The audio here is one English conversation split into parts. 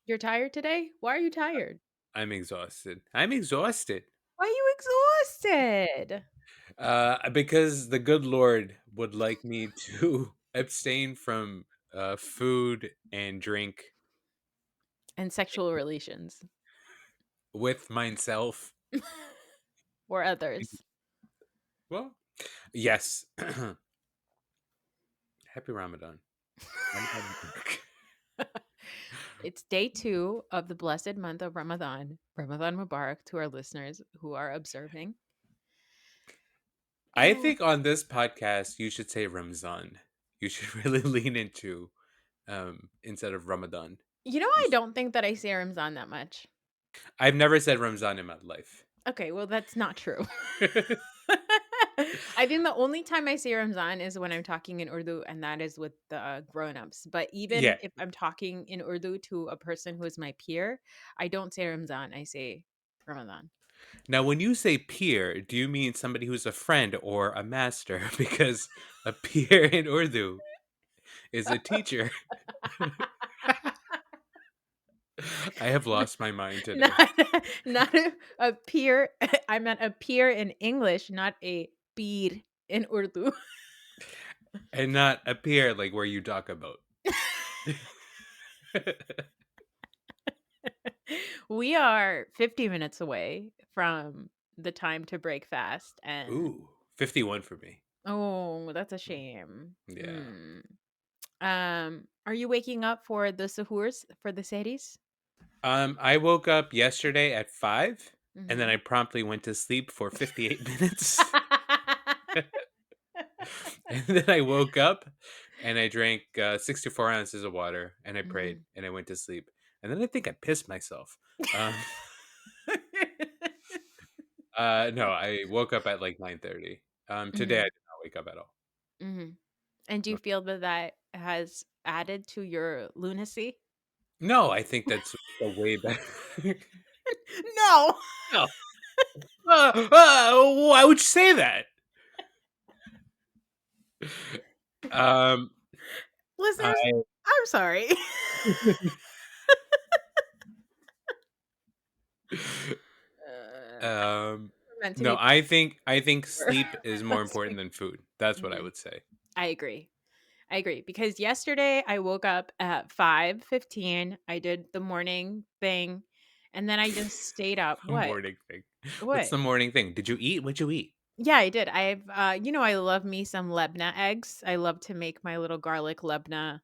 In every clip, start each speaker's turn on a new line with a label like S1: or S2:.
S1: You're tired today? Why are you tired?
S2: I'm exhausted. I'm exhausted.
S1: Why are you exhausted?
S2: Because the good Lord would like me to abstain from food and drink
S1: And sexual relations
S2: with myself.
S1: or others.
S2: Well, yes. Happy Ramadan. Ramadan Mubarak.
S1: It's day 2 of the blessed month of Ramadan. Ramadan Mubarak to our listeners who are observing.
S2: I
S1: And
S2: think on this podcast you should say Ramzan. You should really lean into instead of Ramadan. You
S1: I don't think that I say Ramzan that much.
S2: I've never said Ramzan in my life.
S1: Okay, well, that's not true. I think the only time I say Ramzan is when I'm talking in Urdu, and that is with the grown-ups. But even
S2: Yeah.
S1: if I'm talking in Urdu to a person who is my peer, I don't say Ramzan. I say Ramadan.
S2: Now, when you say peer, do you mean somebody who's a friend or a master? Because a peer in Urdu is a teacher. I have lost my mind today.
S1: not not a peer. I meant a peer in English, not a peer in Urdu.
S2: And not a peer like where you talk about.
S1: We are 50 minutes away from the time to break fast, and
S2: Ooh, 51 for me.
S1: oh, that's a shame.
S2: Yeah.
S1: Are you waking up for the sahurs for the series?
S2: I woke up yesterday at 5 and then
S1: Mm-hmm.
S2: I promptly went to sleep for 58 minutes. And then I woke up and I drank 64 ounces of water and I prayed
S1: Mhm.
S2: and I went to sleep. And then I think I pissed myself. Um, no, I woke up at like 9:30. Today I
S1: Mhm.
S2: did not wake up at all.
S1: Mhm. And do you
S2: No,
S1: feel that that has added to your lunacy?
S2: no, I think that's a way better.
S1: No.
S2: No. Why would you say that? Um,
S1: Listeners,
S2: I
S1: I'm sorry. Uh,
S2: um,
S1: meant to
S2: no,
S1: be
S2: I think sleep is more important
S1: Sorry.
S2: than food. That's what I
S1: Mhm.
S2: would say.
S1: I agree. I agree because yesterday I woke up at 5:15. I did the morning thing and then I just stayed up.
S2: A
S1: What?
S2: morning thing. What's
S1: What?
S2: the morning thing? Did you eat? What'd you eat?
S1: Yeah, I did. I love me some Lebna eggs. I love to make my little garlic Lebna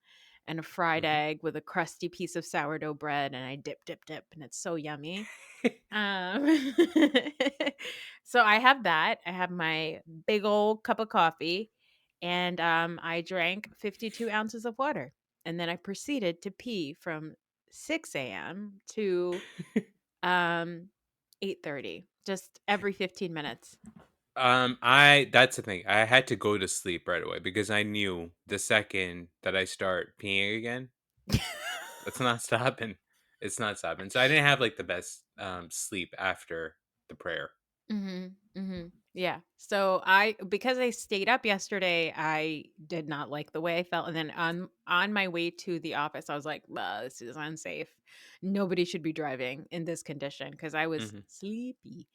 S1: and a fried
S2: Mhm.
S1: egg with a crusty piece of sourdough bread, and I dip, and it's so yummy. Um, so I have that. I have my big old cup of coffee, and I drank 52 ounces of water, and then I proceeded to pee from 6 a.m. to um 8:30, just every 15 minutes.
S2: I that's the thing. I had to go to sleep right away because I knew the second that I start peeing again, it's not stopping. It's not stopping. So I didn't have like the best sleep after the prayer.
S1: Mhm, mhm. Yeah. So because I stayed up yesterday, I did not like the way I felt, and then on my way to the office, I was like, this is unsafe. Nobody should be driving in this condition because I was
S2: Mhm.
S1: sleepy.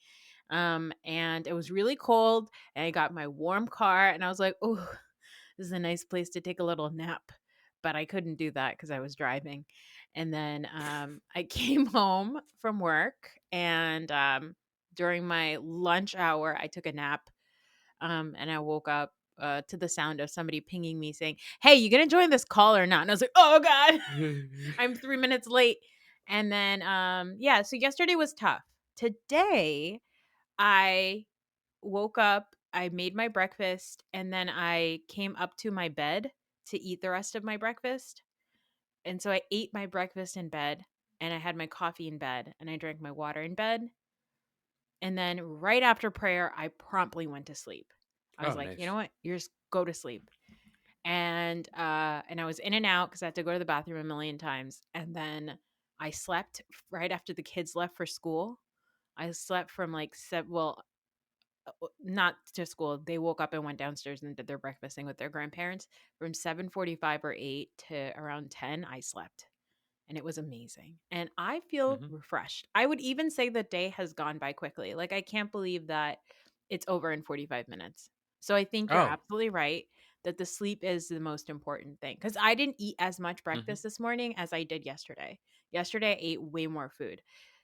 S1: And it was really cold, and I got my warm car, and I was like, "Oh, this is a nice place to take a little nap." But I couldn't do that because I was driving. And then I came home from work, and during my lunch hour, I took a nap, and I woke up to the sound of somebody pinging me saying, "Hey, you gonna join this call or not?" And I was like, "Oh God, I'm 3 minutes late." And then yeah, so yesterday was tough. Today, I woke up, I made my breakfast, and then I came up to my bed to eat the rest of my breakfast. And so I ate my breakfast in bed, and I had my coffee in bed, and I drank my water in bed. And then right after prayer, I promptly went to sleep. I was
S2: Oh,
S1: like, you know
S2: nice.
S1: what? You just go to sleep. And I was in and out because I had to go to the bathroom a million times. And then I slept right after the kids left for school. I slept from like seven, well, not to school. They woke up and went downstairs and did their breakfast thing with their grandparents. From 7:45 or 8 to around 10, I slept. and it was amazing. And I feel
S2: Mhm.
S1: refreshed. I would even say the day has gone by quickly. Like, I can't believe that it's over in 45 minutes. So I think you're
S2: Oh.
S1: absolutely right that the sleep is the most important thing, because I didn't eat as much
S2: Mhm.
S1: breakfast this morning as I did yesterday. Yesterday, I ate way more food.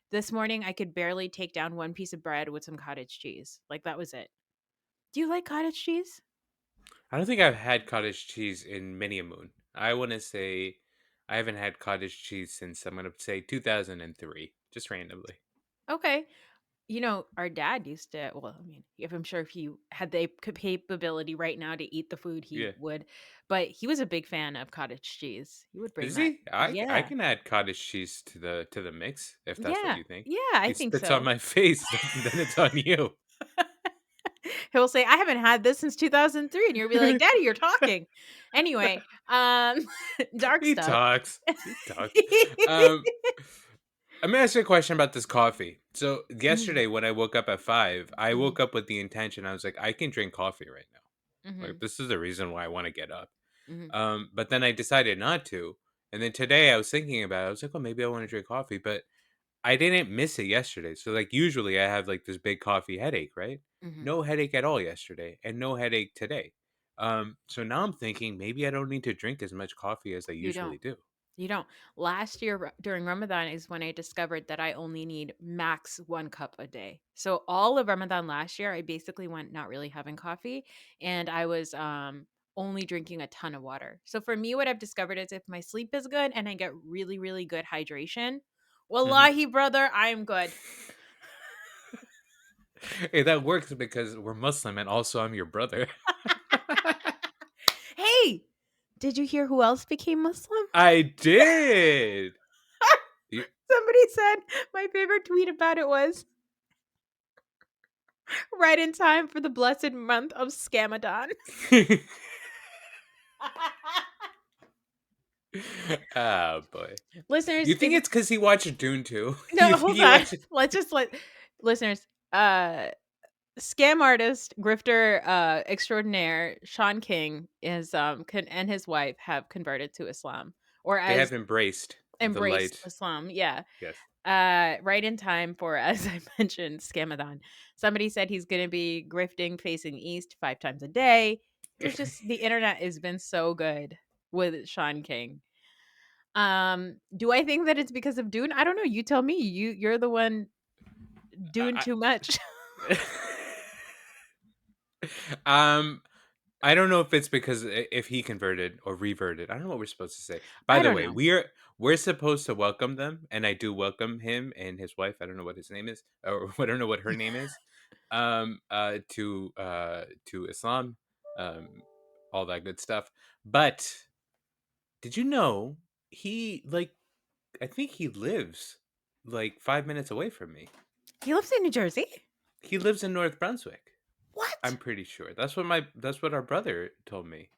S1: This morning, I could barely take down one piece of bread with some cottage cheese. Like, that was it. Do you like cottage cheese?
S2: I don't think I've had cottage cheese in many a moon. I wanna say I haven't had cottage cheese since, I'm gonna say, 2003, just randomly.
S1: Okay. Our dad used to, well, I mean, if I'm sure if he had the capability right now to eat the food, he
S2: Yeah.
S1: would. But he was a big fan of cottage cheese. He would bring
S2: Is
S1: that.
S2: he? I
S1: Yeah.
S2: can add cottage cheese to the mix if that's what
S1: Yeah.
S2: you think.
S1: Yeah,
S2: He
S1: I think
S2: spits on
S1: so.
S2: my face, then it's on you.
S1: He'll say, "I haven't had this since 2003." And you'll be like, "Daddy, you're talking." Anyway, dark
S2: He
S1: stuff.
S2: talks. He talks. Um, I'm gonna ask you a question about this coffee. So
S1: Mm,
S2: yesterday when I woke up at 5, I
S1: mhm,
S2: woke up with the intention. I was like, I can drink coffee right now. Like
S1: mhm,
S2: this is the reason why I want to get up.
S1: mhm.
S2: But then I decided not to. And then today I was thinking about it. I was like, oh, maybe I want to drink coffee, but I didn't miss it yesterday. So like usually I have like this big coffee headache, right?
S1: Mhm.
S2: No headache at all yesterday, and no headache today. So now I'm thinking maybe I don't need to drink as much coffee as I
S1: You don't.
S2: usually do.
S1: You don't. Last year during Ramadan is when I discovered that I only need max 1 cup a day. So all of Ramadan last year, I basically went not really having coffee, and I was only drinking a ton of water. So for me, what I've discovered is if my sleep is good and I get really, really good hydration,
S2: Mhm.
S1: wallahi, brother, I'm good.
S2: Hey, that works because we're Muslim and also I'm your brother.
S1: Hey, did you hear who else became Muslim?
S2: I did. You
S1: Somebody said my favorite tweet about it was right in time for the blessed month of Scamadan.
S2: Oh, boy.
S1: Listeners,
S2: You think
S1: if
S2: it's because he watched Dune too? You
S1: no,
S2: think
S1: hold
S2: he
S1: on.
S2: watched
S1: Let's just let listeners, scam artist, grifter, extraordinaire, Shaun King is and his wife have converted to Islam, or
S2: They
S1: as
S2: have embraced the
S1: embraced
S2: light.
S1: Islam. Yeah.
S2: Yes.
S1: Right in time for, as I mentioned, Scamathon. Somebody said he's going to be grifting facing east 5 times a day. There's just the internet has been so good with Shaun King. Do I think that it's because of Dune? I don't know. You tell me. You're the one doing
S2: I
S1: too much.
S2: um, I don't know if it's because if he converted or reverted. I don't know what we're supposed to say. By
S1: I
S2: the
S1: don't
S2: way,
S1: know.
S2: we're supposed to welcome them, and I do welcome him and his wife. I don't know what his name is, or I don't know what her name is. To Islam, um, all that good stuff. But did you know he I think he lives like 5 minutes away from me.
S1: He lives in New Jersey.
S2: He lives in North Brunswick. I'm
S1: What?
S2: pretty sure. That's what our brother told me.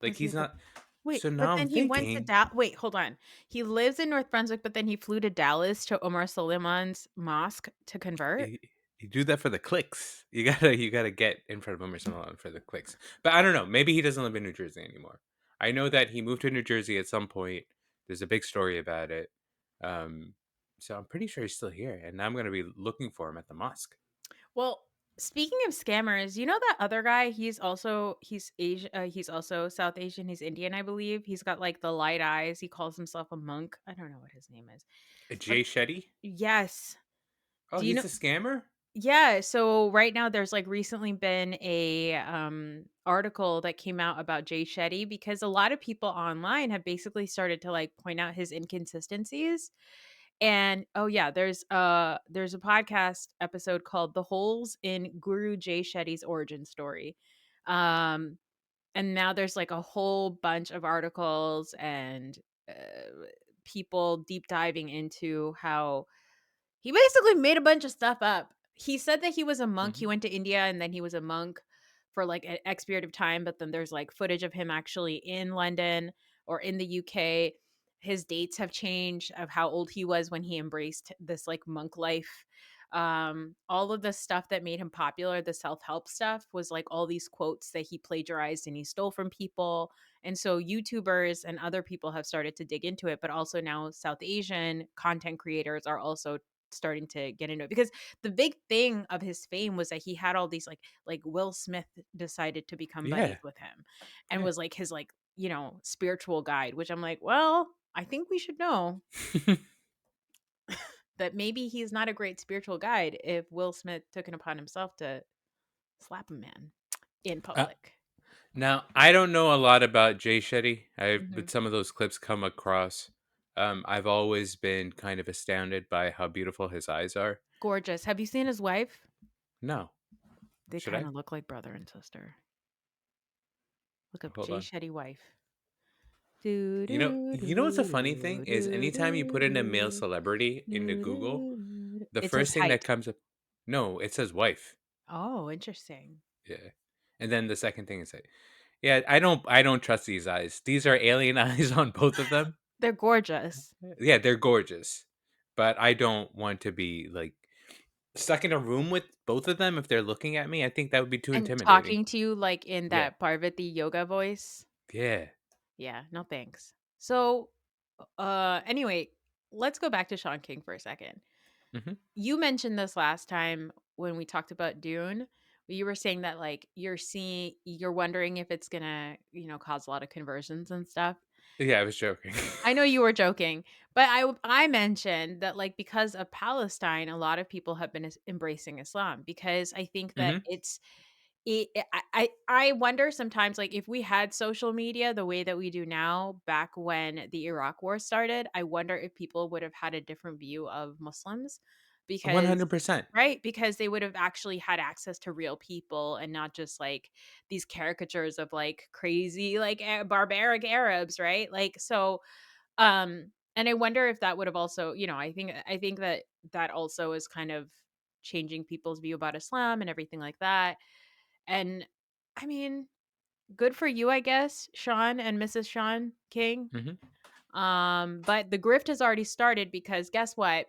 S2: Like
S1: Does he
S2: he's
S1: live?
S2: not.
S1: Wait,
S2: So
S1: but
S2: now I'm
S1: then he went to
S2: thinking
S1: Dallas. Wait, hold on. He lives in North Brunswick, but then he flew to Dallas to Omar Suleiman's mosque to convert.
S2: you, you do that for the clicks. You gotta get in front of him or something for the clicks. But I don't know. Maybe he doesn't live in New Jersey anymore. I know that he moved to New Jersey at some point. There's a big story about it. Um, so I'm pretty sure he's still here, and I'm gonna be looking for him at the mosque.
S1: Well, speaking of scammers, you know that other guy? He's Asian. He's also South Asian. He's Indian, I believe. He's got like the light eyes. He calls himself a monk. I don't know what his name is, but
S2: Jay Shetty.
S1: yes.
S2: Oh,
S1: Do you know?
S2: he's a scammer.
S1: Yeah. So right now, there's like recently been a article that came out about Jay Shetty, because a lot of people online have basically started to like point out his inconsistencies. And oh yeah, there's a podcast episode called "The Holes in Guru Jay Shetty's Origin Story." Um and now there's like a whole bunch of articles and people deep diving into how he basically made a bunch of stuff up. He said that he was a monk. He
S2: Hmm.
S1: went to India and then he was a monk for like an X period of time, but then there's like footage of him actually in London or in the UK. His dates have changed of how old he was when he embraced this like monk life. All of the stuff that made him popular, the self-help stuff, was like all these quotes that he plagiarized and he stole from people. And so YouTubers and other people have started to dig into it, but also now South Asian content creators are also starting to get into it, because the big thing of his fame was that he had all these like Will Smith decided to become buddies
S2: Yeah.
S1: with him and
S2: Yeah.
S1: was like his like, spiritual guide, which I'm like, well, I think we should know that maybe he's not a great spiritual guide if Will Smith took it upon himself to slap a man in
S2: uh,
S1: public.
S2: Now, I don't know a lot about Jay Shetty.
S1: Mhm.
S2: But some of those clips come across. I've always been kind of astounded by how beautiful his eyes are.
S1: Gorgeous. Have you seen his wife?
S2: No,
S1: They
S2: should
S1: kind
S2: I?
S1: of look like brother and sister. Look up
S2: Hold
S1: Jay
S2: on.
S1: Shetty wife. Do
S2: You know,
S1: do
S2: you know what's a
S1: do
S2: funny thing
S1: do
S2: is
S1: do
S2: anytime you put in a male
S1: do
S2: celebrity into
S1: do
S2: Google,
S1: do.
S2: the
S1: It says
S2: first thing that
S1: height.
S2: comes up, no, it says wife.
S1: Oh, interesting.
S2: Yeah, and then the second thing is like, yeah, I don't trust these eyes. These are alien eyes on both of them.
S1: They're gorgeous.
S2: Yeah, they're gorgeous, but I don't want to be like stuck in a room with both of them if they're looking at me. I think that would be too
S1: And
S2: intimidating.
S1: talking to you like in
S2: Yeah,
S1: that Parvati yoga voice.
S2: yeah.
S1: Yeah, no thanks. So, anyway, let's go back to Shaun King for a second.
S2: Hmm.
S1: You mentioned this last time when we talked about Dune. You were saying that like you're wondering if it's gonna, cause a lot of conversions and stuff.
S2: Yeah, I was joking.
S1: I know you were joking, but I mentioned that like because of Palestine, a lot of people have been embracing Islam, because I think that
S2: Hmm.
S1: I wonder sometimes, like, if we had social media the way that we do now back when the Iraq war started, I wonder if people would have had a different view of Muslims,
S2: One
S1: because
S2: hundred percent.
S1: right? Because they would have actually had access to real people and not just like these caricatures of like crazy like barbaric Arabs, right? Like so and I wonder if that would have also, I think that that also is kind of changing people's view about Islam and everything like that. And I mean, good for you, I guess, Sean and Mrs. Sean King.
S2: Hmm.
S1: But the grift has already started, because guess what?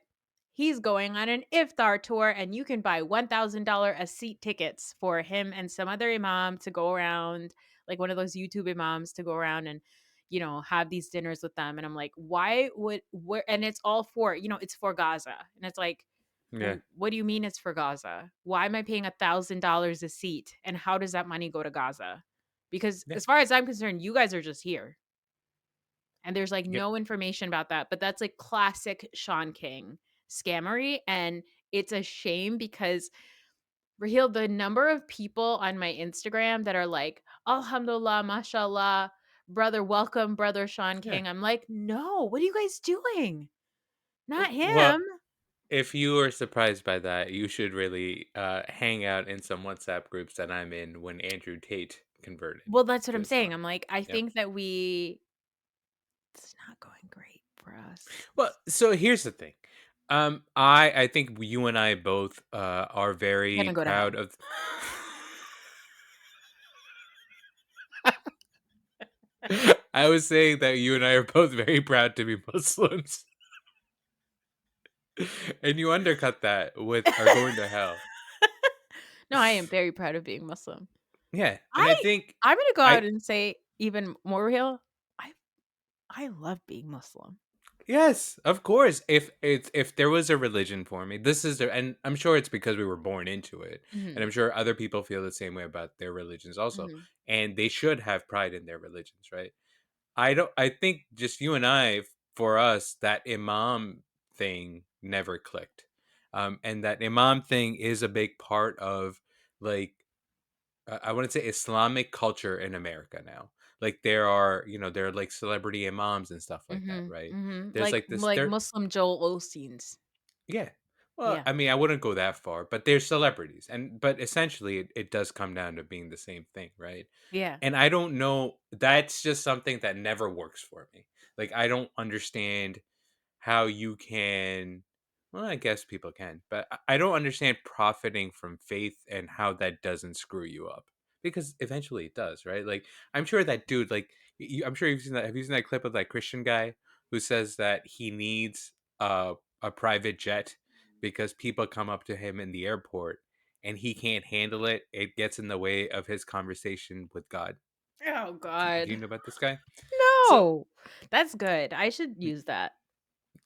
S1: He's going on an iftar tour, and you can buy $1,000 a seat tickets for him and some other imam to go around, like one of those YouTube imams to go around and have these dinners with them. And I'm like, why would where? And it's all for it's for Gaza, and it's like,
S2: Yeah,
S1: well, what do you mean it's for Gaza? Why am I paying $1,000 a seat? And how does that money go to Gaza? Because
S2: yeah,
S1: as far as I'm concerned, you guys are just here. And there's like
S2: yep.
S1: no information about that. But that's like classic Shaun King scammery. And it's a shame because Raheel, the number of people on my Instagram that are like, Alhamdulillah, mashallah, brother, welcome, brother Shaun
S2: Yeah.
S1: King. I'm like, no, what are you guys doing? Not
S2: Well,
S1: him.
S2: if you are surprised by that, you should really hang out in some WhatsApp groups that I'm in when Andrew Tate converted
S1: Well, that's what
S2: to
S1: I'm saying.
S2: Islam.
S1: I'm like, I
S2: Yep.
S1: think that it's not going great for us.
S2: Well, so here's the thing. I think you and I both are very
S1: Gonna go to
S2: proud
S1: hell.
S2: of. I was saying that you and I are both very proud to be Muslims, and you undercut that with "are going to hell."
S1: No, I am very proud of being Muslim.
S2: Yeah, and I
S1: I
S2: think
S1: I'm gonna go
S2: I
S1: out and say even more real. I I love being Muslim.
S2: yes, of course. If there was a religion for me, this is the, and I'm sure it's because we were born into it, and
S1: Mhm,
S2: I'm sure other people feel the same way about their religions also,
S1: mhm.
S2: and they should have pride in their religions, right? I don't. I think just you and I, for us, that imam thing never clicked, and that imam thing is a big part of like I wouldn't say Islamic culture in America now. Like there are like celebrity imams and stuff like that,
S1: Mhm,
S2: right?
S1: mhm.
S2: There's like this
S1: Like
S2: there
S1: Muslim Joel Osteens.
S2: yeah. Well,
S1: Yeah,
S2: I mean, I wouldn't go that far, but they're celebrities, and but essentially, it does come down to being the same thing, right?
S1: yeah.
S2: And I don't know. That's just something that never works for me. Like I don't understand how you can. Well, I guess people can, but I don't understand profiting from faith and how that doesn't screw you up because eventually it does, right? Like I'm sure that dude, like I'm sure you've seen that. Have you seen that clip of that Christian guy who says that he needs a private jet because people come up to him in the airport and he can't handle it. It gets in the way of his conversation with God.
S1: Oh
S2: Do you
S1: god.
S2: know about this guy? So
S1: No. That's good. I should use that.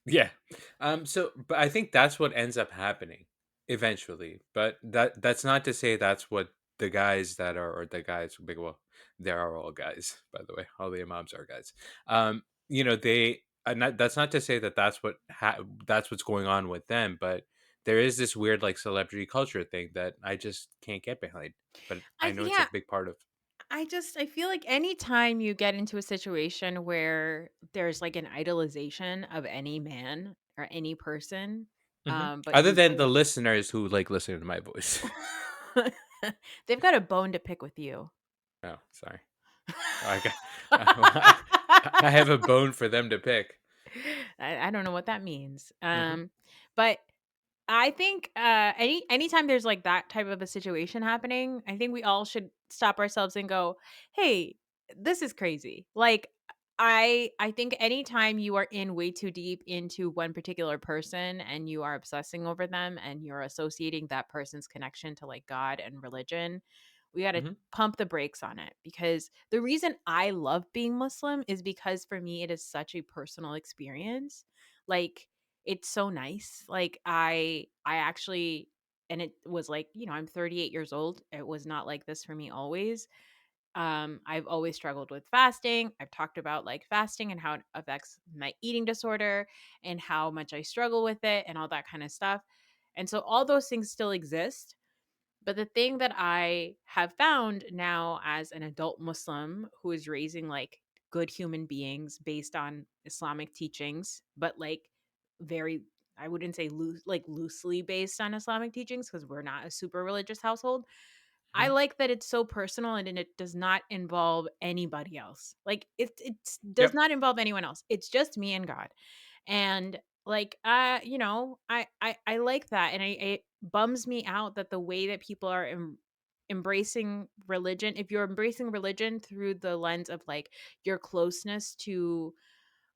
S2: yeah. But I think that's what ends up happening eventually. But that's not to say that's what the guys that are or the guys big well, they are all guys, by the way. All the imams are guys. They not, that's not to say that that's what's going on with them, but there is this weird like celebrity culture thing that I just can't get behind. But I
S1: I
S2: know it's a
S1: yeah,
S2: big part of.
S1: I feel like anytime you get into a situation where there's like an idolization of any man or any person,
S2: Mhm.
S1: but
S2: Other
S1: you
S2: than the
S1: always
S2: listeners who like listening to my voice.
S1: they've got a bone to pick with you.
S2: Oh, sorry. I got I have a bone for them to pick.
S1: I don't know what that means.
S2: Mhm,
S1: But I think anytime there's like that type of a situation happening, I think we all should stop ourselves and go, "Hey, this is crazy." Like I think anytime you are in way too deep into one particular person and you are obsessing over them and you're associating that person's connection to like God and religion, we got to
S2: mhm,
S1: pump the brakes on it, because the reason I love being Muslim is because for me it is such a personal experience. Like it's so nice. Like I actually, and it was like, I'm 38 years old. It was not like this for me always. I've always struggled with fasting. I've talked about like fasting and how it affects my eating disorder and how much I struggle with it and all that kind of stuff. And so all those things still exist. But the thing that I have found now as an adult Muslim who is raising like good human beings based on Islamic teachings, but like very, I wouldn't say loosely based on Islamic teachings because we're not a super religious household. I
S2: mhm.
S1: like that it's so personal and it does not involve anybody else. Like it does
S2: Yep.
S1: not involve anyone else. It's just me and God. And like I like that, and it bums me out that the way that people are embracing religion, if you're embracing religion through the lens of like your closeness to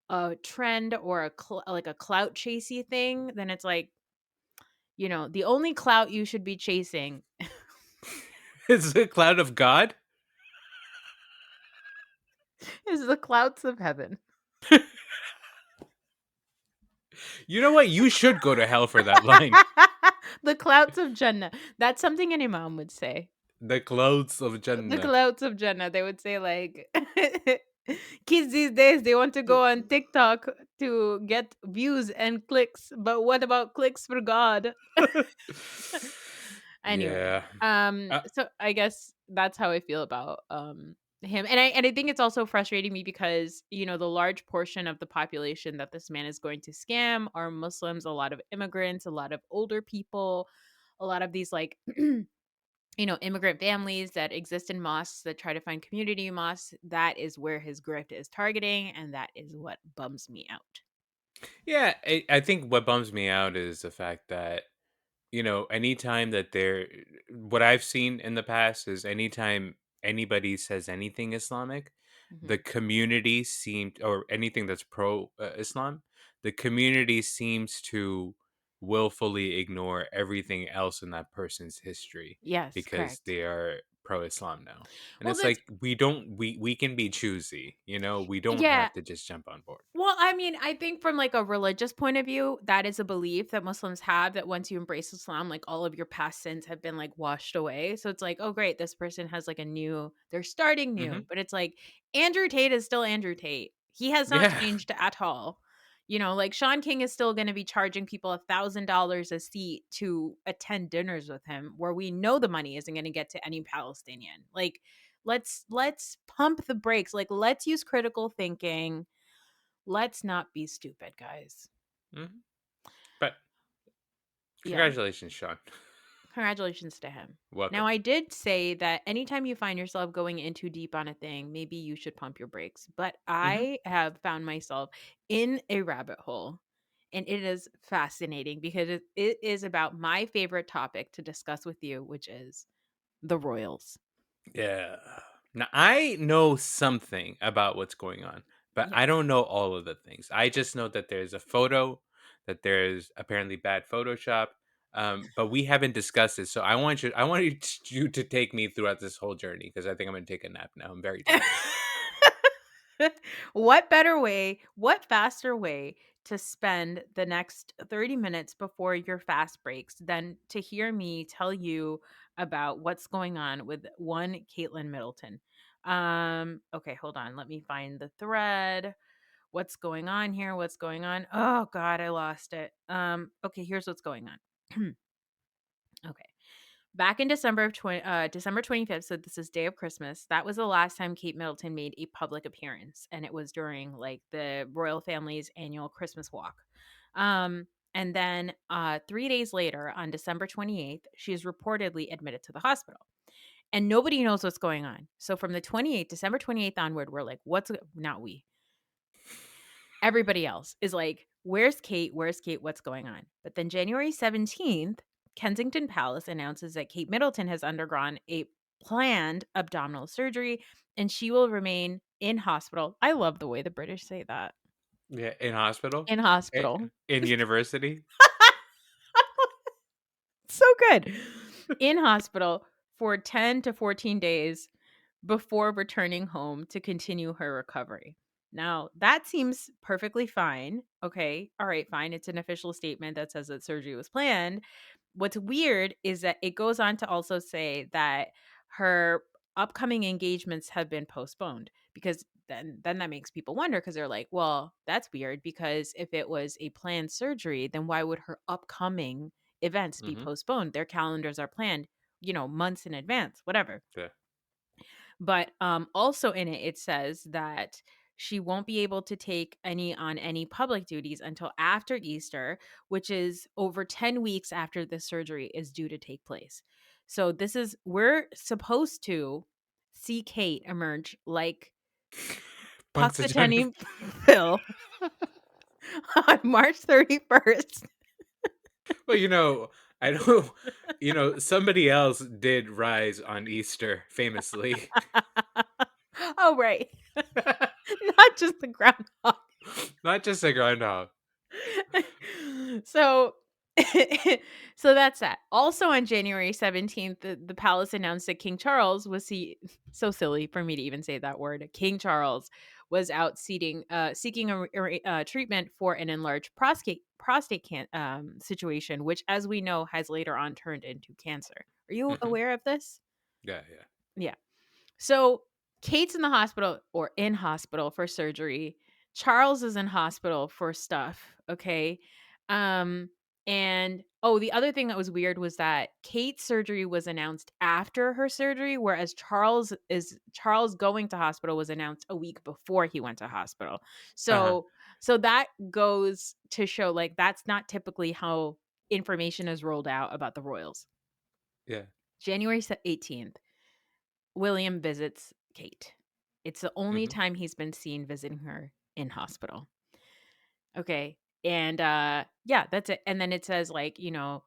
S1: a trend or like a clout chasey thing, then it's like, the only clout you should be chasing
S2: Is it cloud of God?
S1: is the clouts of heaven.
S2: You know what? You should go to hell for that line.
S1: The clouds of Jannah. That's something an imam would say.
S2: The clouds of
S1: The
S2: Jannah.
S1: clouds of Jannah. They would say like kids these days they want to go on TikTok to get views and clicks, but what about clicks for God? Anyway,
S2: Yeah. Uh,
S1: so I guess that's how I feel about him. And I think it's also frustrating me because, the large portion of the population that this man is going to scam are Muslims, a lot of immigrants, a lot of older people, a lot of these like immigrant families that exist in mosques that try to find community mosques. That is where his grift is targeting, and that is what bums me out.
S2: yeah, I think what bums me out is the fact that anytime that what I've seen in the past is anytime anybody says anything Islamic, the
S1: Mhm.
S2: community seemed, or anything that's pro Islam, the community seems to willfully ignore everything else in that person's history
S1: Yes,
S2: because
S1: correct.
S2: they are pro Islam now. And
S1: Well,
S2: it's
S1: that's
S2: like we can be choosy, we don't
S1: yeah.
S2: have to just jump on board.
S1: Well, I mean, I think from like a religious point of view, that is a belief that Muslims have, that once you embrace Islam, like all of your past sins have been like washed away. So it's like, oh, great, this person has like they're starting
S2: Hmm.
S1: new. But it's like Andrew Tate is still Andrew Tate. He has not
S2: Yeah.
S1: changed at all. Like Shaun King is still going to be charging people $1,000 a seat to attend dinners with him, where we know the money isn't going to get to any Palestinian. Like, let's pump the brakes. Like, let's use critical thinking. Let's not be stupid, guys.
S2: Hmm. But
S1: Yeah.
S2: congratulations, Sean.
S1: Congratulations to him. Now,
S2: Welcome.
S1: I did say that anytime you find yourself going in too deep on a thing, maybe you should pump your brakes. But
S2: Hmm.
S1: I have found myself in a rabbit hole, and it is fascinating because it is about my favorite topic to discuss with you, which is the royals.
S2: Yeah. Now I know something about what's going on, but
S1: Yeah.
S2: I don't know all of the things. I just know that there's a photo that there's apparently bad Photoshop. But we haven't discussed it, so I want you to take me throughout this whole journey because I think I'm gonna take a nap now. I'm very tired.
S1: What better way, what faster way to spend the next 30 minutes before your fast breaks than to hear me tell you about what's going on with one Caitlin Middleton? Okay, hold on. Let me find the thread. What's going on here? What's going on? Oh God, I lost it. Okay, here's what's going on. Okay. Back in December 25th, so this is day of Christmas. That was the last time Kate Middleton made a public appearance, and it was during like the royal family's annual Christmas walk. And then 3 days later, on December 28th, she is reportedly admitted to the hospital, and nobody knows what's going on. So from the 28th, December 28th onward, we're like, what's not we? Everybody else is like, where's Kate? Where's Kate? What's going on? But then January 17th, Kensington Palace announces that Kate Middleton has undergone a planned abdominal surgery and she will remain in hospital. I love the way the British say that.
S2: Yeah, in hospital,
S1: In hospital.
S2: in university.
S1: So good. In hospital for 10 to 14 days before returning home to continue her recovery. Now, that seems perfectly fine. Okay. All right, fine. It's an official statement that says that surgery was planned. What's weird is that it goes on to also say that her upcoming engagements have been postponed because then that makes people wonder because they're like, well, that's weird because if it was a planned surgery, then why would her upcoming events be
S2: Hmm.
S1: postponed? Their calendars are planned, months in advance, whatever.
S2: Yeah.
S1: But also in it, it says that she won't be able to take any public duties until after Easter, which is over 10 weeks after the surgery is due to take place. So we're supposed to see Kate emerge like
S2: Once a time.
S1: Puxatawny Phil on March 31st.
S2: Well, I don't. Somebody else did rise on Easter famously.
S1: Oh, right. Not just the groundhog.
S2: Not just a groundhog.
S1: So so that's that. Also on January 17th, the palace announced that King Charles so silly for me to even say that word. King Charles was out seeking a treatment for an enlarged situation, which, as we know, has later on turned into cancer. Are you
S2: Hmm.
S1: aware of this?
S2: Yeah, yeah.
S1: Yeah. So Kate's in the hospital or in hospital for surgery. Charles is in hospital for stuff. Okay. Um, and the other thing that was weird was that Kate's surgery was announced after her surgery, whereas Charles going to hospital was announced a week before he went to hospital.
S2: Uh-huh.
S1: So that goes to show like that's not typically how information is rolled out about the royals.
S2: Yeah.
S1: January 18th. William visits Kate. It's the only
S2: Hmm.
S1: time he's been seen visiting her in hospital. Okay. And yeah, that's it. And then it says like,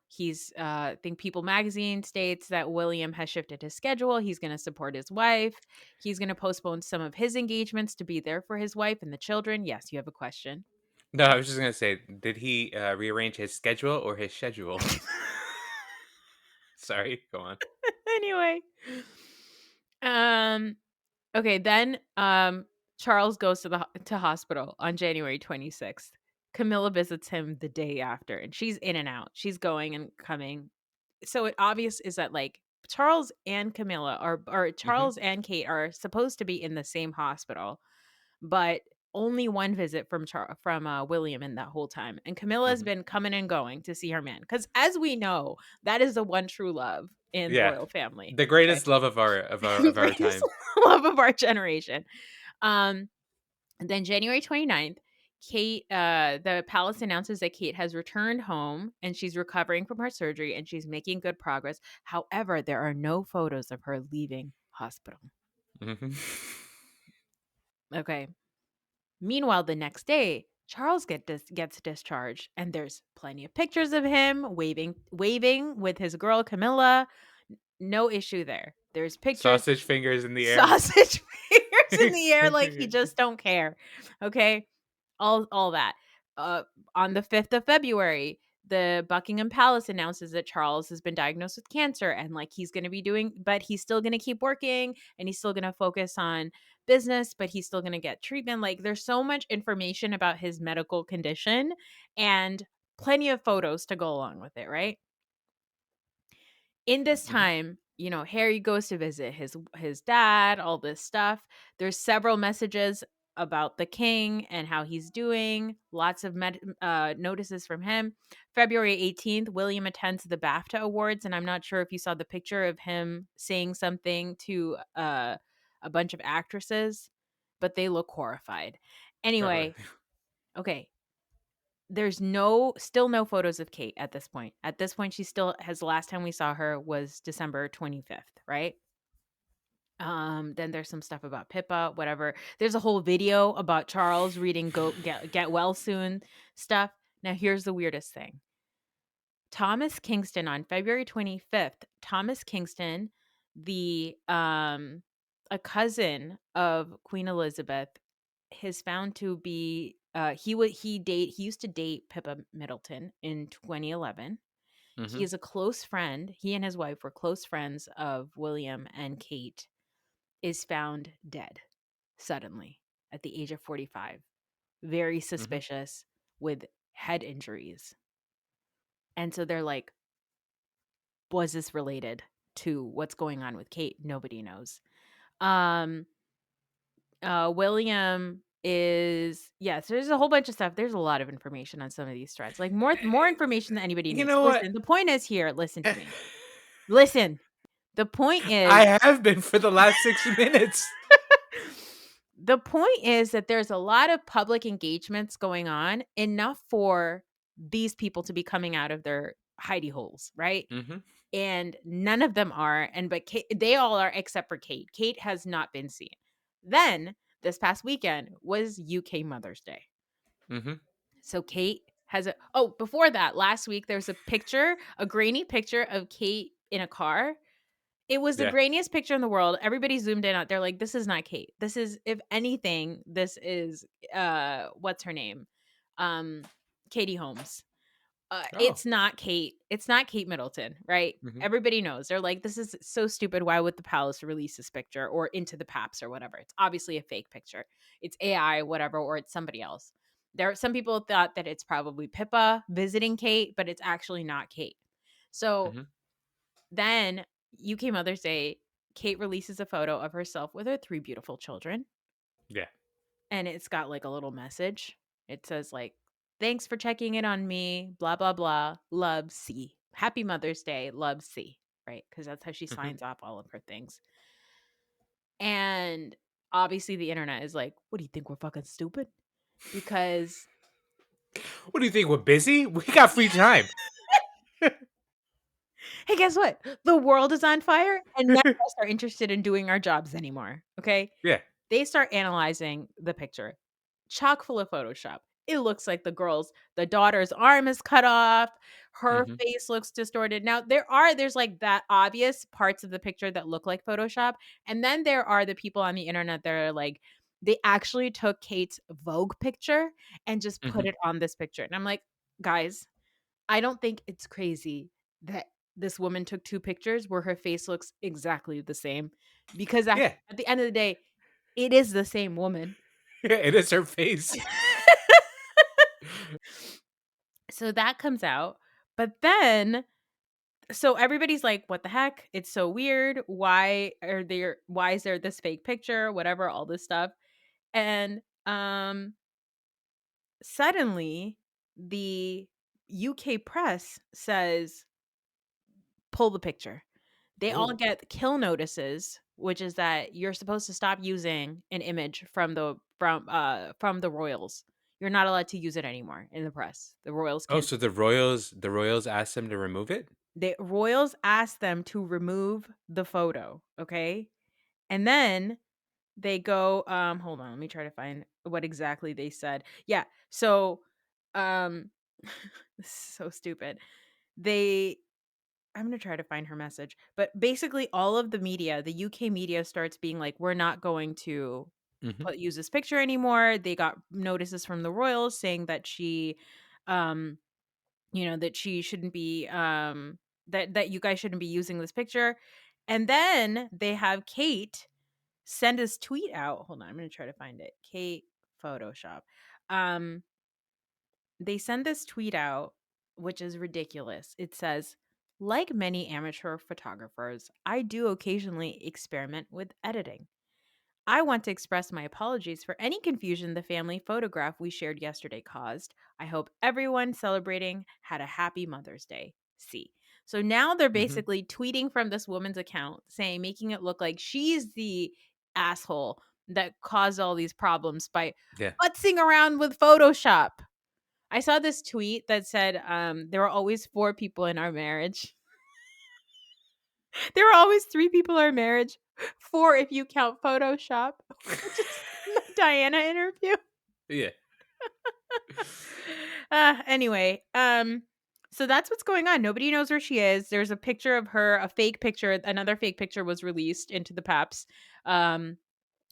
S1: he's I think People magazine states that William has shifted his schedule. He's going to support his wife. He's going to postpone some of his engagements to be there for his wife and the children. Yes, you have a question.
S2: No, I was just gonna say, did he rearrange his schedule or his schedule? Sorry, go on.
S1: Anyway, um okay, then Charles goes to hospital on January 26th. Camilla visits him the day after and she's in and out. She's going and coming. So it obvious is that like Charles and Camilla or
S2: Hmm.
S1: Charles and Kate are supposed to be in the same hospital, but only one visit from William in that whole time. And Camilla has
S2: Hmm.
S1: been coming and going to see her man cuz as we know, that is the one true love in the
S2: Yeah,
S1: royal family.
S2: the
S1: Okay.
S2: greatest love of our
S1: Greatest
S2: time.
S1: love of our generation. Um, then January 29th, the palace announces that Kate has returned home and she's recovering from her surgery and she's making good progress. However, there are no photos of her leaving hospital.
S2: Hmm.
S1: Okay. Meanwhile, the next day, Charles gets discharged and there's plenty of pictures of him waving with his girl Camilla. No issue there. There's pictures.
S2: Sausage fingers in the air.
S1: Sausage fingers in the air like he just don't care. Okay? All that. uh, on the 5th of February, the Buckingham Palace announces that Charles has been diagnosed with cancer and like he's going to be doing, but he's still going to keep working and he's still going to focus on business, but he's still going to get treatment. Like there's so much information about his medical condition and plenty of photos to go along with it, right? In this
S2: Mhm.
S1: time, you know, Harry goes to visit his dad, all this stuff. There's several messages about the king and how he's doing. Lots of notices from him. February 18th, William attends the BAFTA Awards, and I'm not sure if you saw the picture of him saying something to a bunch of actresses, but they look horrified.
S2: Oh, really?
S1: Anyway, okay, there's still no photos of Kate at this point. At this point, she still has the last time we saw her was December 25th, right? Then there's some stuff about Pippa, whatever. There's a whole video about Charles reading Go Get Well Soon stuff. Now here's the weirdest thing. Thomas Kingston on February 25th, Thomas Kingston, the a cousin of Queen Elizabeth, is found to be he used to date Pippa Middleton in 2011. He
S2: Mhm.
S1: is a close friend. He and his wife were close friends of William and Kate. Is found dead suddenly at the age of 45. Very
S2: Mhm.
S1: suspicious with head injuries. And so they're like, was this related to what's going on with Kate? Nobody knows. Um, William is yes. There's a whole bunch of stuff. There's a lot of information on some of these threads, like more information than anybody
S2: You
S1: needs.
S2: know what?
S1: Listen, the point is here. Listen to me. Listen. The point is
S2: I have been for the last 6 minutes.
S1: the point is that there's a lot of public engagements going on, enough for these people to be coming out of their hidey holes, right?
S2: Mhm.
S1: And none of them are, and but they all are except for Kate. Kate has not been seen. Then this past weekend was UK Mother's Day.
S2: Mhm.
S1: So Kate has a oh, before that, last week there's a picture, a grainy picture of Kate in a car. It was the
S2: Yeah.
S1: grainiest picture in the world. Everybody zoomed in on. They're like, "This is not Kate. This is, if anything, this is what's her name, um, Katie Holmes.
S2: Oh.
S1: It's not Kate. It's not Kate Middleton, right?
S2: Mhm.
S1: Everybody knows. They're like, this is so stupid. Why would the palace release this picture or into the paps or whatever? It's obviously a fake picture. It's AI, whatever, or it's somebody else. There, some people thought that it's probably Pippa visiting Kate, but it's actually not Kate. So
S2: Mhm.
S1: then UK Mother's Day, Kate releases a photo of herself with her 3 beautiful children,
S2: Yeah.
S1: and it's got, like, a little message. It says, like, "Thanks for checking in on me, blah, blah, blah, love, C. Happy Mother's Day, love, C." Right? Because that's how she
S2: Mhm.
S1: signs off all of her things. And, obviously, the internet is like, "What do you think, we're fucking stupid?" Because
S2: What do you think, we're busy? We got free time.
S1: hey, guess what? The world is on fire, and none of us are interested in doing our jobs anymore, okay?
S2: Yeah.
S1: They start analyzing the picture. Chock full of Photoshop. It looks like the daughter's arm is cut off, her
S2: Mhm.
S1: face looks distorted. Now, there's, like, that obvious parts of the picture that look like Photoshop, and then there are the people on the internet that are like, they actually took Kate's Vogue picture and just put
S2: Mhm.
S1: it on this picture, and I'm like, "Guys, I don't think it's crazy that this woman took 2 pictures where her face looks exactly the same, because
S2: Yeah.
S1: at the end of the day, it is the same woman."
S2: Yeah, it is her face.
S1: So that comes out, but then so everybody's like, "What the heck? It's so weird. Why is there this fake picture?" Whatever, all this stuff. And suddenly the UK press says, "Pull the picture." They all
S2: Oh.
S1: get kill notices, which is that you're supposed to stop using an image from the royals. You're not allowed to use it anymore in the press. The royals
S2: Oh,
S1: can't.
S2: so the royals asked them to remove it?
S1: The royals asked them to remove the photo, okay? And then they go, hold on, let me try to find what exactly they said. Yeah. So, um this is so stupid. They I'm going to try to find her message. But basically all of the media, the UK media starts being like, we're not going to
S2: Mhm.
S1: use this picture anymore. They got notices from the royals saying that um, that she shouldn't be, that you guys shouldn't be using this picture. And then they have Kate send this tweet out. Hold on, I'm gonna try to find it. Kate Photoshop. Um, they send this tweet out, which is ridiculous. It says, like many amateur photographers, I do occasionally experiment with editing. I want to express my apologies for any confusion the family photograph we shared yesterday caused. I hope everyone celebrating had a happy Mother's Day. See. So now they're
S2: Mhm.
S1: basically tweeting from this woman's account saying, making it look like she's the asshole that caused all these problems by
S2: Yeah.
S1: futzing around with Photoshop. I saw this tweet that said, there were always four people in our marriage. There were always three people in our marriage, four if you count Photoshop, which is the Diana interview.
S2: Yeah.
S1: Anyway, so that's what's going on. Nobody knows where she is. There's a picture of her, a fake picture. Another fake picture was released into the Paps. Um,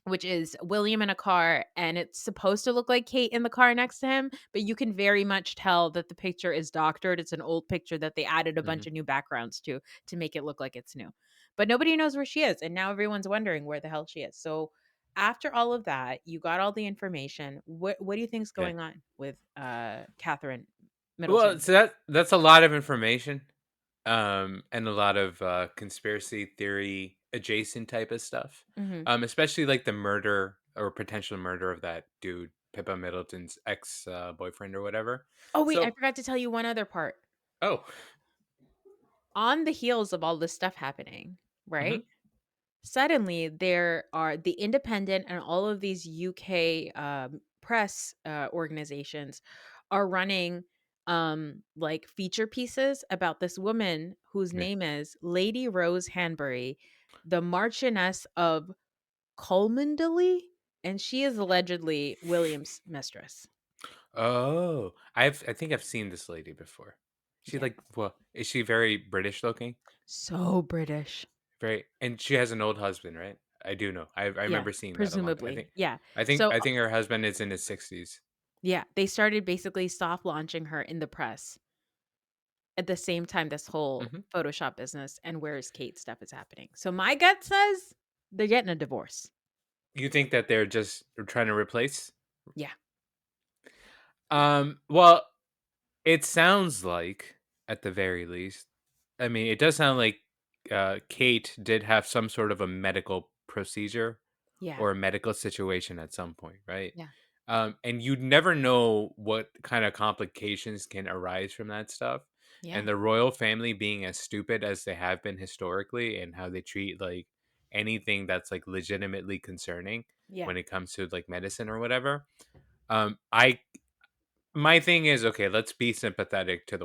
S1: which is William in a car, and it's supposed to look like Kate in the car next to him, but you can very much tell that the picture is doctored. It's an old picture that they added a bunch
S2: Mhm.
S1: of new backgrounds to make it look like it's new. But nobody knows where she is, and now everyone's wondering where the hell she is. So after all of that, you got all the information. What do you think's
S2: Yeah.
S1: going on with Catherine
S2: Well,
S1: Middleton?
S2: so that's a lot of information, and a lot of conspiracy theory adjacent type of stuff.
S1: Hmm.
S2: Especially like the murder or potential murder of that dude, Pippa Middleton's ex boyfriend or whatever.
S1: Oh wait, I
S2: So,
S1: forgot to tell you one other part.
S2: oh,
S1: On the heels of all this stuff happening,
S2: hmm
S1: right? Suddenly there are the Independent and all of these UK press organizations are running like feature pieces about this woman whose
S2: yeah.
S1: name is Lady Rose Hanbury, the Marchioness of Colmondley, and she is allegedly William's mistress.
S2: Oh, I think I've seen this lady before. She
S1: Yeah.
S2: like, well, is she very British looking?
S1: So British.
S2: Very, and she has an old husband, right? I do know. I
S1: Yeah,
S2: remember seeing that a long. I
S1: presumably.
S2: think,
S1: Yeah.
S2: I think,
S1: So
S2: I think her husband is in his 60s.
S1: yeah, they started basically soft launching her in the press at the same time this whole
S2: Hmm
S1: Photoshop business and Where's Kate stuff is happening. So my gut says they're getting a divorce.
S2: You think that they're just trying to replace?
S1: Yeah.
S2: Well, it sounds like, at the very least, I mean, it does sound like Kate did have some sort of a medical procedure
S1: Yeah.
S2: or a medical situation at some point, right?
S1: Yeah.
S2: And you'd never know what kind of complications can arise from that stuff.
S1: Yeah.
S2: And the royal family being as stupid as they have been historically and how they treat like anything that's like legitimately concerning
S1: Yeah.
S2: when it comes to like medicine or whatever. I My thing is, okay, let's be sympathetic to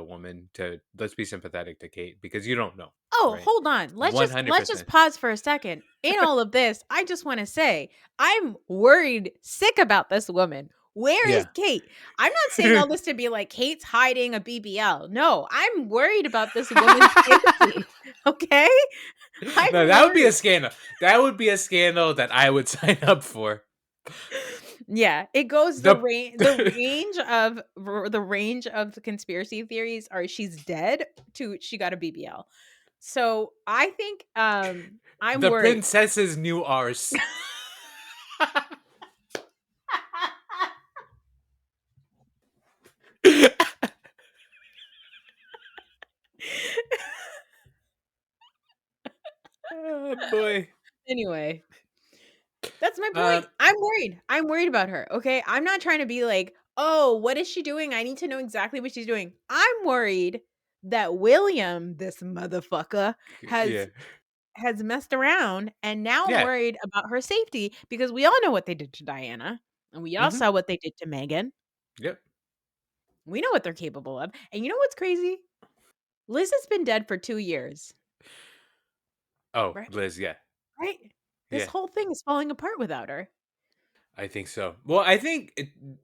S2: Kate because you don't know,
S1: Oh,
S2: right?
S1: hold on. Let's just
S2: 100%.
S1: pause for a second. In all of this, I just want to say I'm worried sick about this woman. Where is
S2: Yeah.
S1: Kate? I'm not saying all this to be like Kate's hiding a BBL. No, I'm worried about this woman's safety. Okay?
S2: No,
S1: I'm
S2: that would be a
S1: worried.
S2: scandal. That would be a scandal that I would sign up for.
S1: Yeah, it goes
S2: The
S1: the range of the conspiracy theories are she's dead to she got a BBL. So I think I'm
S2: the
S1: worried.
S2: princess's new arse. Oh boy.
S1: Anyway, that's my
S2: Um
S1: point. I'm worried. I'm worried about her. Okay. I'm not trying to be like, oh, what is she doing? I need to know exactly what she's doing. I'm worried that William, this motherfucker,
S2: yeah.
S1: has messed around, and now I'm
S2: Yeah.
S1: worried about her safety because we all know what they did to Diana, and we all
S2: Mhm.
S1: saw what they did to Megan.
S2: Yep.
S1: We know what they're capable of. And you know what's crazy? Liz has been dead for 2 years,
S2: Oh,
S1: right?
S2: Liz, yeah.
S1: Right? This
S2: Yeah.
S1: whole thing is falling apart without her.
S2: I think so. Well, I think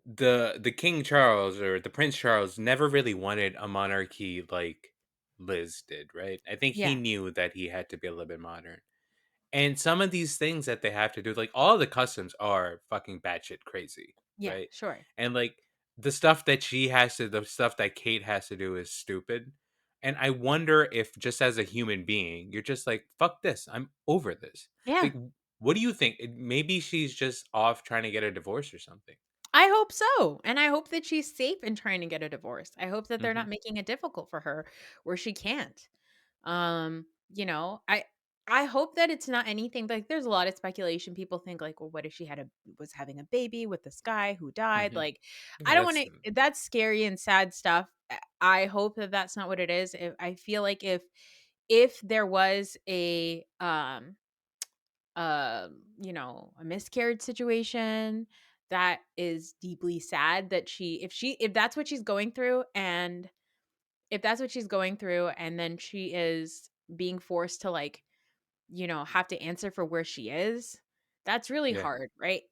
S2: the King Charles or the Prince Charles never really wanted a monarchy like Liz did, right? I think he
S1: Yeah.
S2: knew that he had to be a little bit modern. And some of these things that they have to do, like, all the customs are fucking batshit crazy,
S1: Yeah,
S2: right?
S1: sure.
S2: And, like, the stuff that Kate has to do is stupid. And I wonder if just as a human being, you're just like, "Fuck this. I'm over this."
S1: Yeah.
S2: Like, what do you think? Maybe she's just off trying to get a divorce or something.
S1: I hope so, and I hope that she's safe in trying to get a divorce. I hope that they're not
S2: Mhm.
S1: making it difficult for her where she can't. You know, I hope that it's not anything like there's a lot of speculation. People think like, well, what if she was having a baby with this guy who died?
S2: Mhm.
S1: Like, I
S2: Yeah,
S1: don't
S2: that's
S1: want to. That's scary and sad stuff. I hope that that's not what it is. If I feel like if there was you know, a miscarriage situation, that is deeply sad that if that's what she's going through, and if that's what she's going through and then she is being forced to like, you know, have to answer for where she is, that's really
S2: yeah.
S1: hard, right?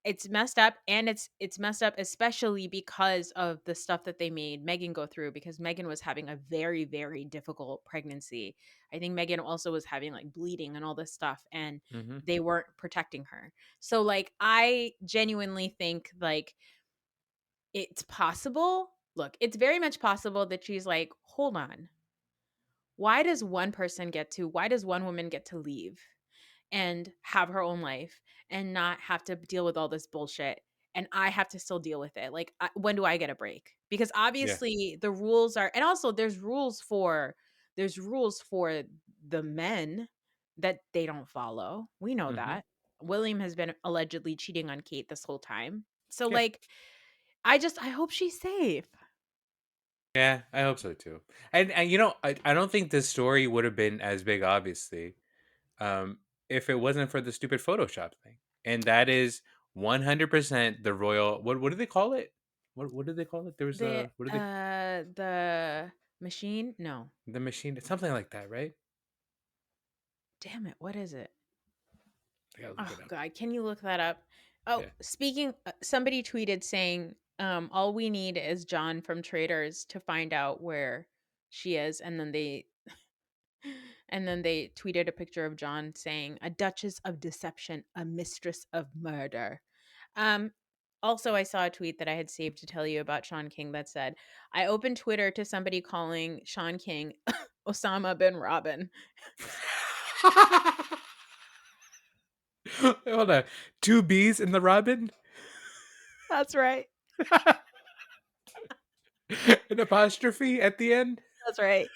S1: It's messed up, and it's messed up especially because of the stuff that they made Megan go through, because Megan was having a very, very difficult pregnancy. I think Megan also was having like bleeding and all this stuff, and
S2: Mhm.
S1: they weren't protecting her. So like I genuinely think like it's possible. Look, it's very much possible that she's like, "Hold on. Why does one woman get to leave and have her own life and not have to deal with all this bullshit, and I have to still deal with it? Like, when do I get a break?" Because
S2: Yeah.
S1: obviously the rules are, and also there's rules for the men that they don't follow. We know
S2: Mhm.
S1: that. William has been allegedly cheating on Kate this whole time. So
S2: Yeah.
S1: like I hope she's safe.
S2: Yeah, I hope so too. And you know, I don't think this story would have been as big, obviously, um, if it wasn't for the stupid Photoshop thing. And that is 100% the royal. What do they call it? What do they call it? There was
S1: The
S2: a what do they
S1: the machine? No.
S2: the machine something like that, right?
S1: Damn it, what is it?
S2: I gotta look
S1: Oh
S2: it up.
S1: god, can you look that up? Oh,
S2: Yeah.
S1: speaking somebody tweeted saying, all we need is John from Traders to find out where she is, and then they tweeted a picture of John saying, "A duchess of deception, a mistress of murder." Um Also, I saw a tweet that I had saved to tell you about Shaun King that said, "I opened Twitter to somebody calling Shaun King Osama bin Robbin."
S2: Hold on. Two B's in the Robin?
S1: That's right.
S2: An apostrophe at the end?
S1: That's right.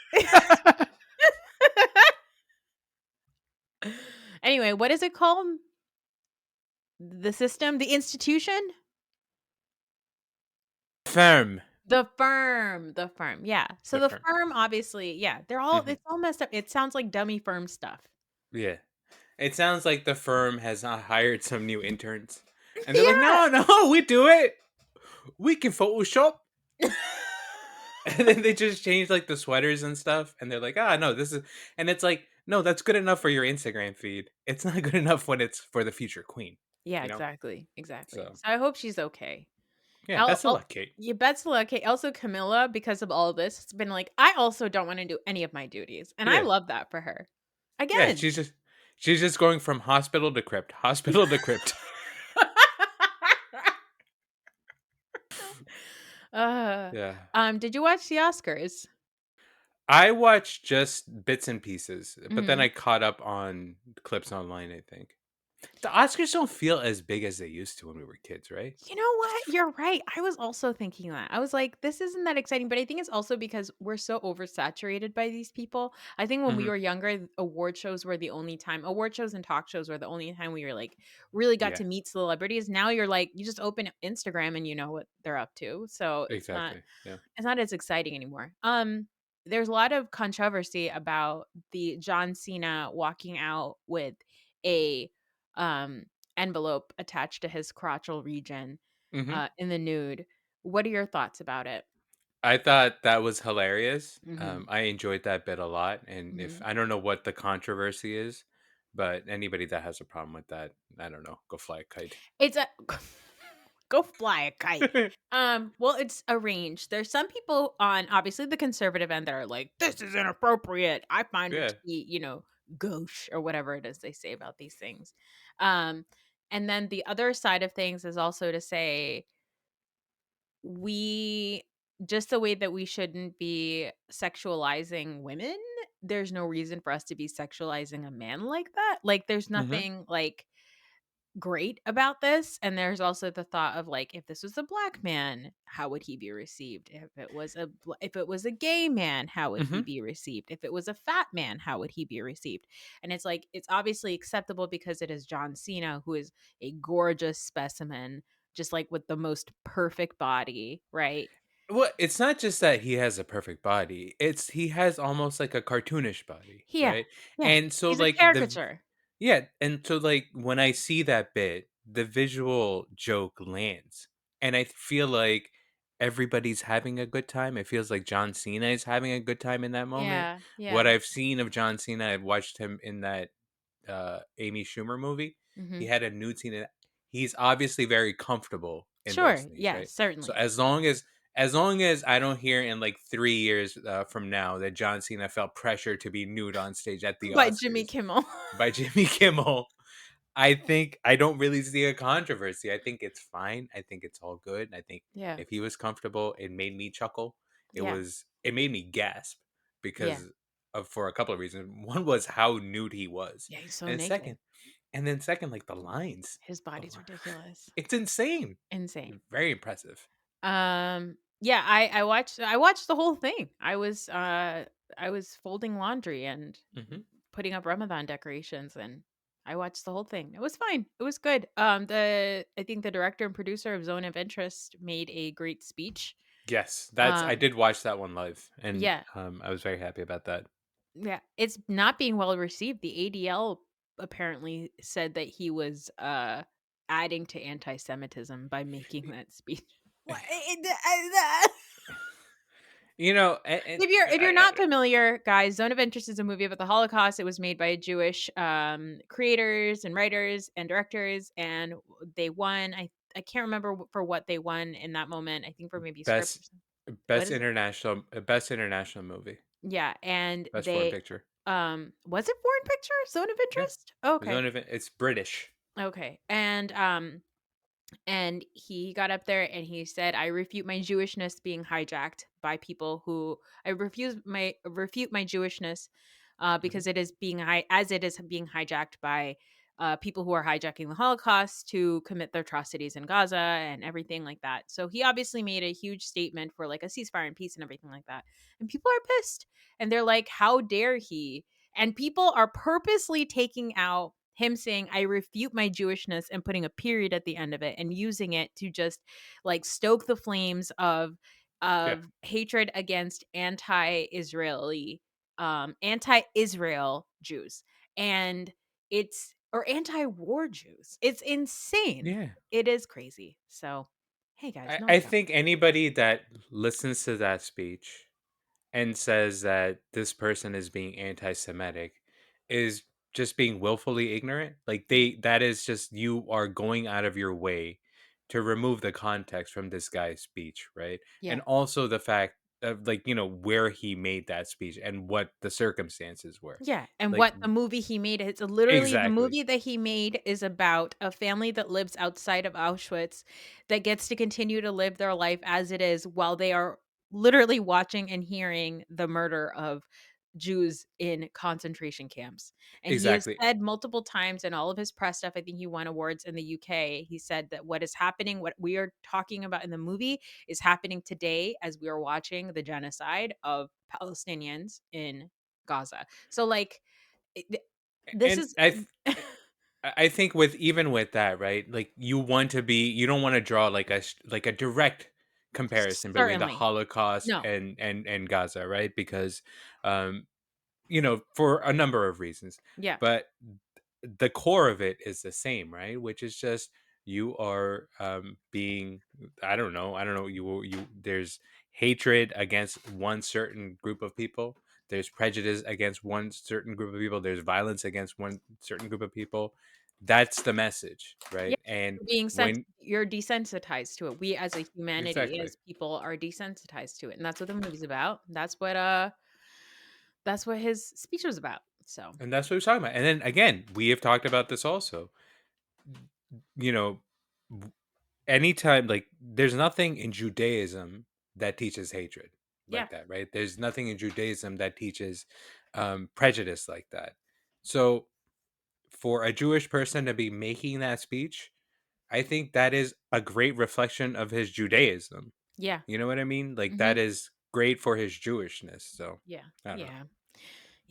S1: Anyway, what is it called? The system, the institution?
S2: Firm.
S1: The firm, yeah. So
S2: The
S1: the
S2: firm.
S1: firm, obviously, yeah,
S2: Mhm.
S1: it's all messed up. It sounds like dummy firm stuff.
S2: Yeah. It sounds like the firm has hired some new interns. And they're like,
S1: Yeah.
S2: no, no, we do it. We can Photoshop. And then they just change like the sweaters and stuff. And they're like, ah, no, this is. And it's like, no, that's good enough for your Instagram feed. It's not good enough when it's for the future queen,
S1: Yeah,
S2: you know?
S1: exactly, exactly.
S2: So,
S1: So I hope she's okay.
S2: yeah,
S1: I'll
S2: best of
S1: I'll
S2: luck, Kate.
S1: you best luck. Okay, also Camilla, because of all of this, it's been like, I also don't wanna do any of my duties, and I
S2: Yeah.
S1: love that for her.
S2: Yeah.
S1: Again.
S2: She's just going from hospital to crypt, hospital to crypt.
S1: Uh,
S2: Yeah.
S1: did you watch the Oscars?
S2: I watched just bits and pieces, but then I
S1: Mhm.
S2: caught up on clips online, I think. The Oscars don't feel as big as they used to when we were kids, right?
S1: You know what? You're right. I was also thinking that. I was like, this isn't that exciting, but I think it's also because we're so oversaturated by these people. I think when we
S2: Mhm.
S1: were younger, award shows and talk shows were the only time we were like really got
S2: Yeah,
S1: to meet celebrities. Now you're like, you just open Instagram and you know what they're up to. So
S2: exactly. Yeah.
S1: it's not as exciting anymore. There's a lot of controversy about the John Cena walking out with a um envelope attached to his crotchal region
S2: Mhm.
S1: in the nude. What are your thoughts about it?
S2: I thought that was hilarious.
S1: Mhm.
S2: I enjoyed that bit a lot, and if
S1: Mhm.
S2: I don't know what the controversy is, but anybody that has a problem with that, I don't know, go fly a kite.
S1: It's a go fly a kite. Well, it's arranged. There's some people on obviously the conservative end that are like, this is inappropriate. I find it
S2: Yeah.
S1: to be, you know, gauche or whatever it is they say about these things. Um, and then the other side of things is also to say we just the way that we shouldn't be sexualizing women, there's no reason for us to be sexualizing a man like that. Like there's
S2: Mhm.
S1: nothing like great about this, and there's also the thought of like if this was a black man, how would he be received? If it was a gay man, how would he
S2: Mhm.
S1: be received? If it was a fat man, how would he be received? And it's like it's obviously acceptable because it is John Cena, who is a gorgeous specimen, just like with the most perfect body, right?
S2: Well, it's not just that he has a perfect body, it's he has almost like a cartoonish body,
S1: Yeah.
S2: right?
S1: Yeah.
S2: And so,
S1: He's a
S2: like,
S1: caricature.
S2: yeah, and so, like, when I see that bit, the visual joke lands, and I feel like everybody's having a good time. It feels like John Cena is having a good time in that moment.
S1: Yeah.
S2: What
S1: Yeah.
S2: I've seen of John Cena, I've watched him in that Amy Schumer movie. He
S1: Mhm.
S2: had a nude scene in it. He's obviously very comfortable in those
S1: Sure.
S2: things,
S1: Yeah,
S2: right? So
S1: certainly.
S2: as long as I don't hear in like 3 years from now that John Cena felt pressure to be nude on stage at the
S1: By Jimmy
S2: Oscars
S1: Kimmel.
S2: by Jimmy Kimmel, I think I don't really see a controversy. I think it's fine. I think it's all good. I think
S1: Yeah.
S2: if he was comfortable, it made me chuckle.
S1: Yeah.
S2: It made me gasp
S1: Yeah.
S2: because of for a couple of reasons. One was how nude he was.
S1: Yeah, he's so
S2: And
S1: naked.
S2: second, and then second, like the lines.
S1: His
S2: The
S1: body's
S2: li-
S1: ridiculous.
S2: It's insane.
S1: Insane.
S2: Very impressive.
S1: Yeah, I watched the whole thing. I was folding laundry and
S2: Hmm.
S1: putting up Ramadan decorations, and I watched the whole thing. It was fine. It was good. The I think the director and producer of Zone of Interest made a great speech.
S2: Yes, that's I
S1: Um
S2: did watch that one live, and
S1: yeah.
S2: I was very happy about that.
S1: Yeah, it's not being well received. The ADL apparently said that he was adding to anti-Semitism by making that speech. What? If you're not familiar, guys, Zone of Interest is a movie about the Holocaust. It was made by Jewish creators and writers and directors, and they won. I can't remember for what they won in that moment. I think for maybe script
S2: best
S1: or something. What is it?
S2: best international movie,
S1: Yeah, and
S2: best foreign
S1: they
S2: picture.
S1: was it Foreign Picture? Zone of
S2: Yeah,
S1: Interest? Okay.
S2: it's British.
S1: Okay. And he got up there and he said, "I refute my Jewishness being hijacked by people who refute my Jewishness
S2: Mhm.
S1: because it is being hijacked by people who are hijacking the Holocaust to commit their atrocities in Gaza and everything like that." So he obviously made a huge statement for like a ceasefire and peace and everything like that. And people are pissed and they're like, "How dare he?" And people are purposely taking out him saying, "I refute my Jewishness," and putting a period at the end of it and using it to just like stoke the flames of
S2: Yeah,
S1: hatred against anti-Israel Jews. And it's or anti-war Jews. It's insane.
S2: yeah.
S1: It is crazy. So, hey guys, knock
S2: I
S1: it off.
S2: think anybody that listens to that speech and says that this person is being anti-Semitic is just being willfully ignorant. Like
S1: Yeah.
S2: that is just you are going out of your way to remove the context from this guy's speech, right? And
S1: Yeah.
S2: also the fact of like, where he made that speech and what the circumstances were.
S1: Yeah, and
S2: Like
S1: what the movie he made, it's literally the
S2: exactly.
S1: movie that he made is about a family that lives outside of Auschwitz that gets to continue to live their life as it is while they are literally watching and hearing the murder of Jews in concentration camps. And he has
S2: Exactly.
S1: said multiple times in all of his press stuff, I think he won awards in the UK. He said that what is happening, what we are talking about in the movie is happening today as we are watching the genocide of Palestinians in Gaza. So like th this
S2: And
S1: is
S2: I think with even with that, right? Like you don't want to draw like like a direct comparison between the
S1: certainly.
S2: Holocaust
S1: No.
S2: and Gaza, right? Because um for a number of reasons.
S1: Yeah.
S2: But the core of it is the same, right? Which is just you are being I don't know there's hatred against one certain group of people, there's prejudice against one certain group of people, there's violence against one certain group of people. That's the message,
S1: Yeah.
S2: right? And
S1: You're
S2: when
S1: you're desensitized to it. We as a humanity,
S2: exactly.
S1: as people are desensitized to it, and that's what the movie's about. That's what his speech was about. So,
S2: And that's what we're talking about. And then again, we have talked about this also. You know, w- anytime like there's nothing in Judaism that teaches hatred
S1: yeah.
S2: like that, right? There's nothing in Judaism that teaches prejudice like that. So for a Jewish person to be making that speech, I think that is a great reflection of his Judaism.
S1: Yeah.
S2: You know what I mean? Like that
S1: Mhm.
S2: is great for his Jewishness. So
S1: Yeah.
S2: I don't know.
S1: Yeah.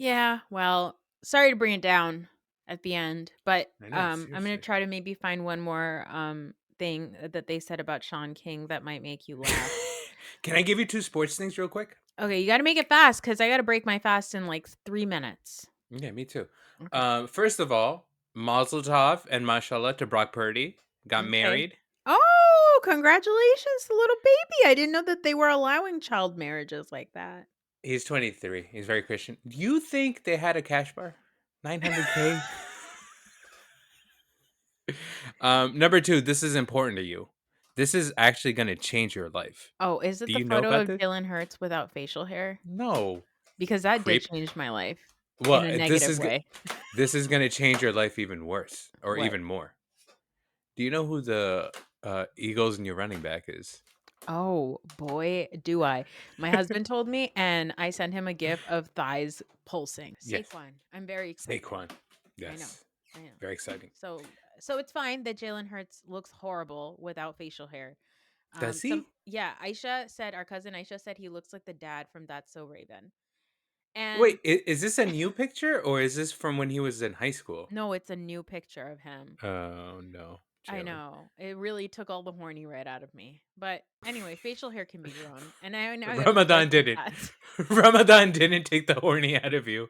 S1: Yeah, well, sorry to bring it down at the end, but,
S2: I know,
S1: I'm gonna
S2: seriously.
S1: try to maybe find one more, thing that they said about Shaun King that might make you laugh.
S2: Can I give you two sports things real quick?
S1: Okay, you gotta make it fast because I gotta break my fast in, like, 3 minutes.
S2: Yeah, me too.
S1: Okay.
S2: First of all, Mazel Tov and Mashallah to Brock Purdy got
S1: Okay.
S2: married.
S1: Oh, congratulations to little baby. I didn't know that they were allowing child marriages like that.
S2: He's 23. He's very Christian. Do you think they had a cash bar? 900K? Number two, this is important to you. This is actually going to change your life.
S1: Oh, is it
S2: Do
S1: the
S2: you know
S1: photo
S2: about
S1: of
S2: this?
S1: Jalen Hurts without facial hair?
S2: No.
S1: Because that did
S2: Creep.
S1: change my life
S2: Well,
S1: in a
S2: this
S1: negative
S2: is
S1: way.
S2: this is going to change your life even worse or
S1: What?
S2: even more. Do you know who the Eagles new running back is?
S1: Oh, boy, do I. My husband told me, and I sent him a gif of thighs pulsing.
S2: Yes.
S1: Saquon. I'm very excited.
S2: Saquon.
S1: I know.
S2: Yes.
S1: I know.
S2: Very exciting.
S1: So it's fine that Jalen Hurts looks horrible without facial hair.
S2: Does
S1: Some
S2: he?
S1: yeah, Aisha said our cousin Aisha said he looks like the dad from That's So Raven. And
S2: Wait, is this a new picture or is this from when he was in high school?
S1: no, it's a new picture of him.
S2: Oh no,
S1: I
S2: Jalen.
S1: know. It really took all the horny right out of me. But anyway, facial hair can be grown. And now I gotta
S2: Ramadan
S1: correct
S2: didn't.
S1: that.
S2: Ramadan didn't take the horny out of you.